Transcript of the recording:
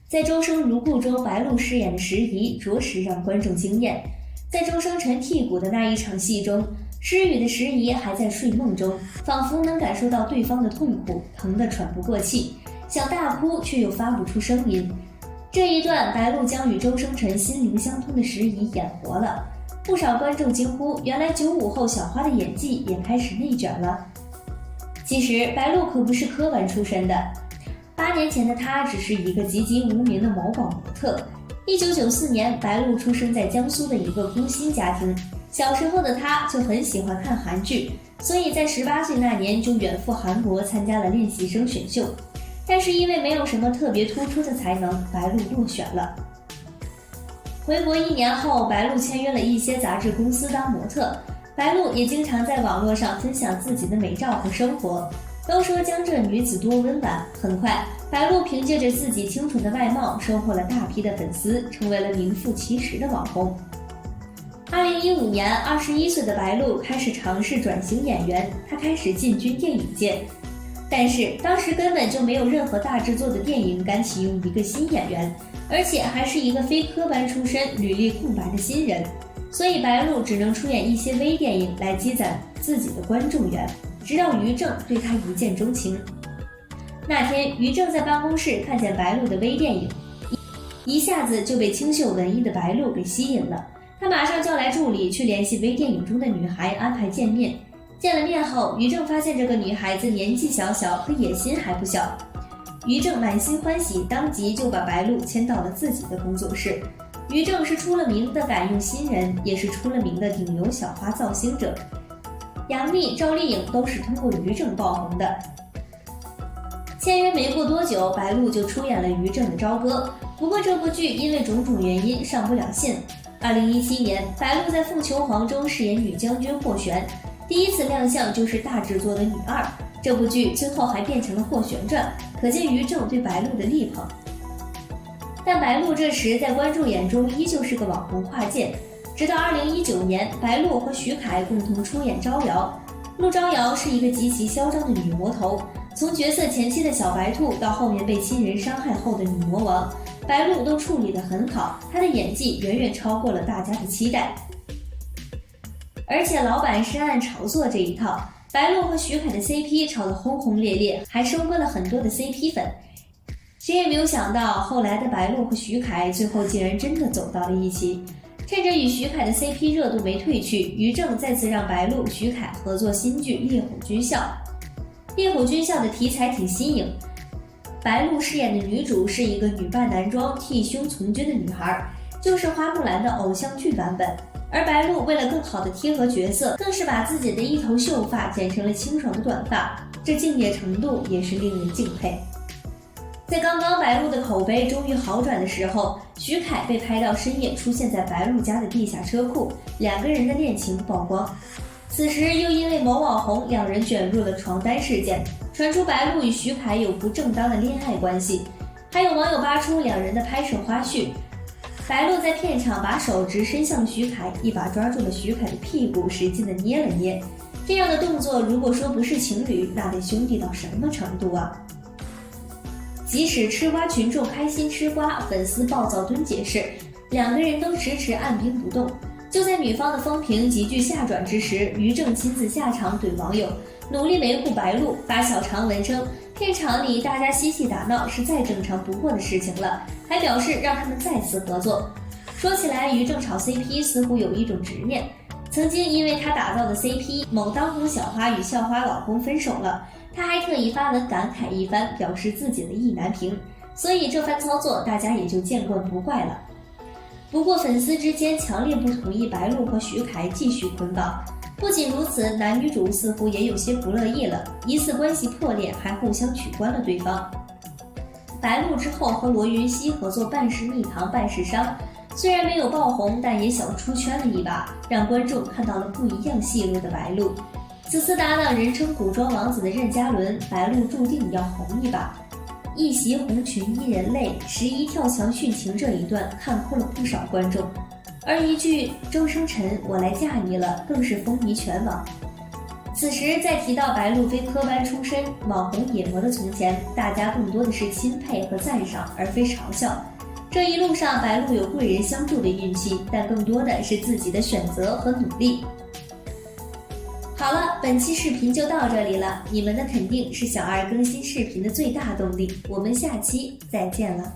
在《周生如故》中，白鹿饰演的石仪着实让观众惊艳。在周生辰剔骨的那一场戏中，失语的石仪还在睡梦中，仿佛能感受到对方的痛苦，疼得喘不过气，想大哭却又发不出声音。这一段，白鹿将与周生辰心灵相通的石仪演活了，不少观众惊呼：原来95后小花的演技也开始内卷了。其实，白鹿可不是科班出身的。8年前的她只是一个籍籍无名的某宝模特。1994年，白鹿出生在江苏的一个工薪家庭。小时候的她就很喜欢看韩剧，所以在18岁那年就远赴韩国参加了练习生选秀。但是因为没有什么特别突出的才能，白鹿落选了。回国1年后，白鹿签约了一些杂志公司当模特。白鹿也经常在网络上分享自己的美照和生活。都说江浙女子多温婉，很快，白鹿凭借着自己清纯的外貌，收获了大批的粉丝，成为了名副其实的网红。2015年，21岁的白鹿开始尝试转型演员，她开始进军电影界。但是当时根本就没有任何大制作的电影敢启用一个新演员，而且还是一个非科班出身、履历空白的新人，所以白鹿只能出演一些微电影来积攒自己的观众缘。直到于正对他一见钟情。那天，于正在办公室看见白鹿的微电影，一下子就被清秀文艺的白鹿给吸引了。他马上叫来助理去联系微电影中的女孩安排见面。见了面后，于正发现这个女孩子年纪小小，可野心还不小。于正满心欢喜，当即就把白鹿签到了自己的工作室。于正是出了名的敢用新人，也是出了名的顶流小花造星者。杨幂、赵丽颖都是通过于正爆红的。签约没过多久，白鹿就出演了于正的《朝歌》，不过这部剧因为种种原因上不了线。2017年，白鹿在《凤求凰》中饰演女将军霍玄，第一次亮相就是大制作的女二。这部剧最后还变成了《霍玄传》，可见于正对白鹿的力捧。但白鹿这时在观众眼中依旧是个网红跨界。直到2019年，白鹿和徐凯共同出演《招摇》。陆招摇是一个极其嚣张的女魔头，从角色前期的小白兔到后面被亲人伤害后的女魔王，白鹿都处理得很好，她的演技远远超过了大家的期待。而且老板是按炒作这一套，白鹿和徐凯的 CP 炒得轰轰烈烈，还收割了很多的 CP 粉。谁也没有想到，后来的白鹿和徐凯最后竟然真的走到了一起。趁着与徐凯的 CP 热度没退去，于正再次让白鹿、徐凯合作新剧《烈火军校》。《烈火军校》的题材挺新颖，白鹿饰演的女主是一个女扮男装替兄从军的女孩，就是花木兰的偶像剧版本。而白鹿为了更好的贴合角色，更是把自己的一头秀发剪成了清爽的短发，这敬业程度也是令人敬佩。在刚刚白鹿的口碑终于好转的时候，徐凯被拍到深夜出现在白鹿家的地下车库，两个人的恋情曝光。此时又因为某网红，两人卷入了床单事件，传出白鹿与徐凯有不正当的恋爱关系，还有网友扒出两人的拍摄花絮。白鹿在片场把手直伸向徐凯，一把抓住了徐凯的屁股，使劲的捏了捏。这样的动作，如果说不是情侣，那得兄弟到什么程度啊？即使吃瓜群众开心吃瓜，粉丝暴躁蹲解释，两个人都迟迟按兵不动。就在女方的风评急剧下转之时，于正亲自下场怼网友，努力维护白鹿，发小长文称片场里大家嬉戏打闹是再正常不过的事情了，还表示让他们再次合作。说起来，于正炒 CP 似乎有一种执念，曾经因为他打造的 CP 某当红小花与校花老公分手了，他还特意发文感慨一番，表示自己的意难平，所以这番操作大家也就见惯不怪了。不过粉丝之间强烈不同意白鹿和徐凯继续捆绑，不仅如此，男女主似乎也有些不乐意了，疑似关系破裂，还互相取关了对方。白鹿之后和罗云熙合作《半世蜜糖半世伤》，虽然没有爆红，但也小出圈了一把，让观众看到了不一样戏路的白鹿。此次搭档人称古装王子的任嘉伦，白鹿注定要红一把。一袭红裙一人泪，时一跳墙殉情这一段看哭了不少观众，而一句周生辰我来嫁你了更是风靡全网。此时再提到白鹿非科班出身、网红野魔的从前，大家更多的是钦佩和赞赏，而非嘲笑。这一路上，白鹿有贵人相助的运气，但更多的是自己的选择和努力。好了，本期视频就到这里了，你们的肯定是小二更新视频的最大动力，我们下期再见了。